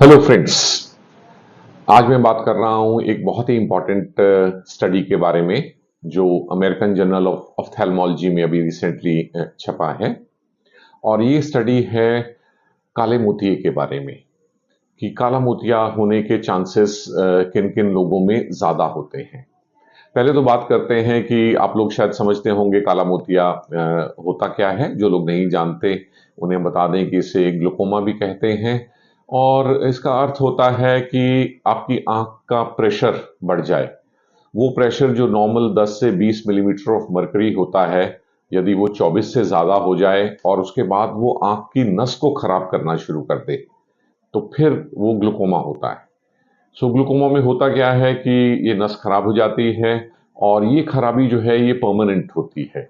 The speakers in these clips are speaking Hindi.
Hello friends. आज मैं बात कर रहा हूं एक बहुत ही इंपॉर्टेंट स्टडी के बारे में जो अमेरिकन जर्नल ऑफ ऑफ्थेल्मोलॉजी में अभी रिसेंटली छपा है। और ये स्टडी है काले मोतिये के बारे में कि काला मोतिया होने के चांसेस किन किन लोगों में ज़्यादा होते हैं। पहले तो बात करते हैं कि आप लोग शायद समझते होंगे काला मोतिया होता क्या है। जो लोग नहीं जानते उन्हें बता दें कि इसे ग्लूकोमा भी कहते हैं। और इसका अर्थ होता है कि आपकी आंख का प्रेशर बढ़ जाए। वो प्रेशर जो नॉर्मल 10 से 20 मिलीमीटर ऑफ मर्करी होता है, यदि वो 24 से ज़्यादा हो जाए और उसके बाद वो आंख की नस को खराब करना शुरू कर दे, तो फिर वो ग्लूकोमा होता है। ग्लूकोमा में होता क्या है कि ये नस खराब हो जाती है और ये खराबी जो है ये परमानेंट होती है।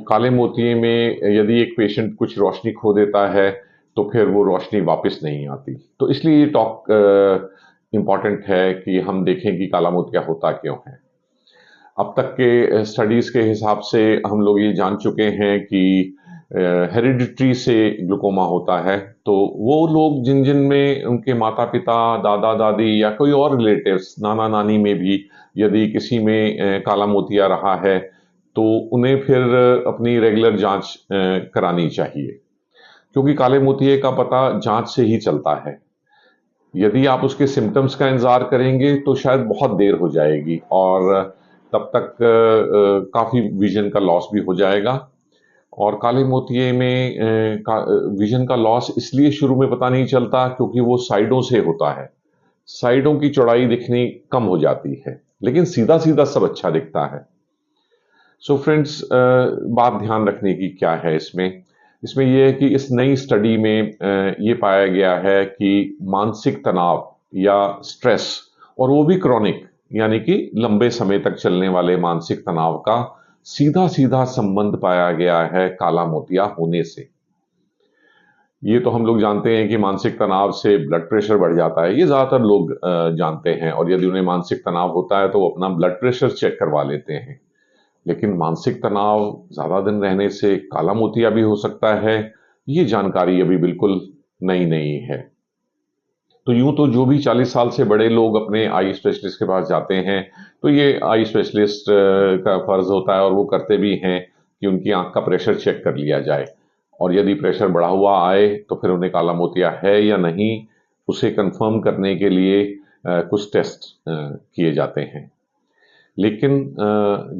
काले मोतिये में यदि एक पेशेंट कुछ रोशनी खो देता है तो फिर वो रोशनी वापस नहीं आती। तो इसलिए ये टॉक इम्पॉर्टेंट है कि हम देखें कि काला मोतिया होता क्यों है। अब तक के स्टडीज़ के हिसाब से हम लोग ये जान चुके हैं कि हेरिडिटरी से ग्लूकोमा होता है। तो वो लोग जिन जिन में उनके माता पिता, दादा दादी या कोई और रिलेटिव्स, नाना नानी में भी यदि किसी में काला मोतिया रहा है तो उन्हें फिर अपनी रेगुलर जांच करानी चाहिए, क्योंकि काले मोतिये का पता जांच से ही चलता है। यदि आप उसके सिम्टम्स का इंतजार करेंगे तो शायद बहुत देर हो जाएगी और तब तक काफ़ी विजन का लॉस भी हो जाएगा। और काले मोतिये में विजन का लॉस इसलिए शुरू में पता नहीं चलता क्योंकि वो साइडों से होता है। साइडों की चौड़ाई दिखनी कम हो जाती है, लेकिन सीधा सीधा सब अच्छा दिखता है। फ्रेंड्स, बात ध्यान रखने की क्या है इसमें। इसमें यह है कि इस नई स्टडी में ये पाया गया है कि मानसिक तनाव या स्ट्रेस, और वो भी क्रॉनिक यानी कि लंबे समय तक चलने वाले मानसिक तनाव का सीधा सीधा संबंध पाया गया है काला मोतिया होने से। ये तो हम लोग जानते हैं कि मानसिक तनाव से ब्लड प्रेशर बढ़ जाता है, ये ज्यादातर लोग जानते हैं। और यदि उन्हें मानसिक तनाव होता है तो वो अपना ब्लड प्रेशर चेक करवा लेते हैं। लेकिन मानसिक तनाव ज्यादा दिन रहने से काला मोतिया भी हो सकता है, ये जानकारी अभी बिल्कुल नई नहीं है। तो यूं तो जो भी 40 साल से बड़े लोग अपने आई स्पेशलिस्ट के पास जाते हैं तो ये आई स्पेशलिस्ट का फर्ज होता है और वो करते भी हैं कि उनकी आंख का प्रेशर चेक कर लिया जाए। और यदि प्रेशर बढ़ा हुआ आए तो फिर उन्हें काला मोतिया है या नहीं, उसे कंफर्म करने के लिए कुछ टेस्ट किए जाते हैं। लेकिन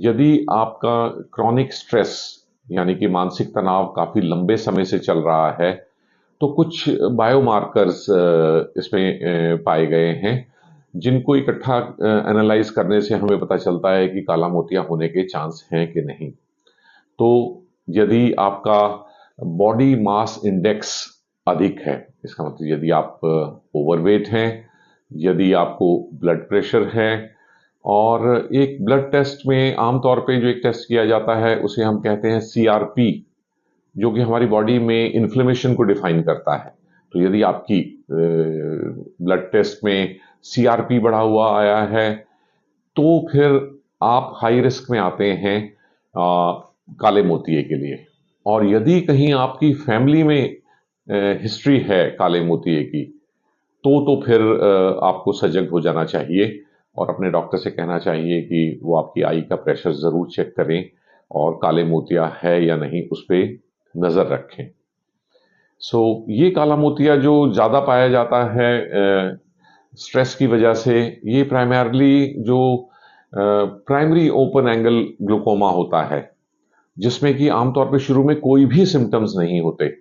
यदि आपका क्रॉनिक स्ट्रेस यानी कि मानसिक तनाव काफी लंबे समय से चल रहा है तो कुछ बायोमार्कर्स इसमें पाए गए हैं, जिनको इकट्ठा एनालाइज करने से हमें पता चलता है कि काला मोतिया होने के चांस हैं कि नहीं। तो यदि आपका बॉडी मास इंडेक्स अधिक है, इसका मतलब यदि आप ओवरवेट हैं, यदि आपको ब्लड प्रेशर है, और एक ब्लड टेस्ट में आमतौर पे जो एक टेस्ट किया जाता है उसे हम कहते हैं सीआरपी, जो कि हमारी बॉडी में इन्फ्लेमेशन को डिफाइन करता है। तो यदि आपकी ब्लड टेस्ट में सीआरपी बढ़ा हुआ आया है तो फिर आप हाई रिस्क में आते हैं काले मोतिये के लिए। और यदि कहीं आपकी फैमिली में हिस्ट्री है काले मोतिये की तो फिर आपको सजग हो जाना चाहिए और अपने डॉक्टर से कहना चाहिए कि वो आपकी आई का प्रेशर ज़रूर चेक करें और काले मोतिया है या नहीं उस पर नज़र रखें। ये काला मोतिया जो ज़्यादा पाया जाता है स्ट्रेस की वजह से, ये प्राइमरली जो प्राइमरी ओपन एंगल ग्लूकोमा होता है, जिसमें कि आमतौर पे शुरू में कोई भी सिम्टम्स नहीं होते,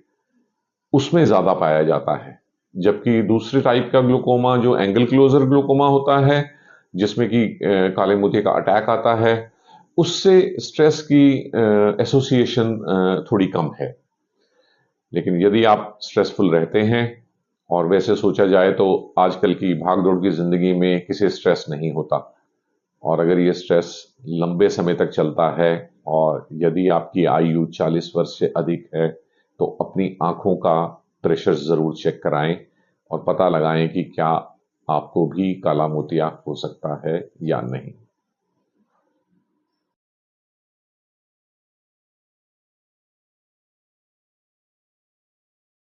उसमें ज़्यादा पाया जाता है। जबकि दूसरे टाइप का ग्लूकोमा जो एंगल क्लोजर ग्लूकोमा होता है, जिसमें कि काले मोतिये का अटैक आता है, उससे स्ट्रेस की एसोसिएशन थोड़ी कम है। लेकिन यदि आप स्ट्रेसफुल रहते हैं, और वैसे सोचा जाए तो आजकल की भागदौड़ की जिंदगी में किसी स्ट्रेस नहीं होता, और अगर ये स्ट्रेस लंबे समय तक चलता है और यदि आपकी आयु 40 वर्ष से अधिक है तो अपनी आंखों का प्रेशर जरूर चेक कराएं और पता लगाएं कि क्या आपको भी काला मोतिया हो सकता है या नहीं।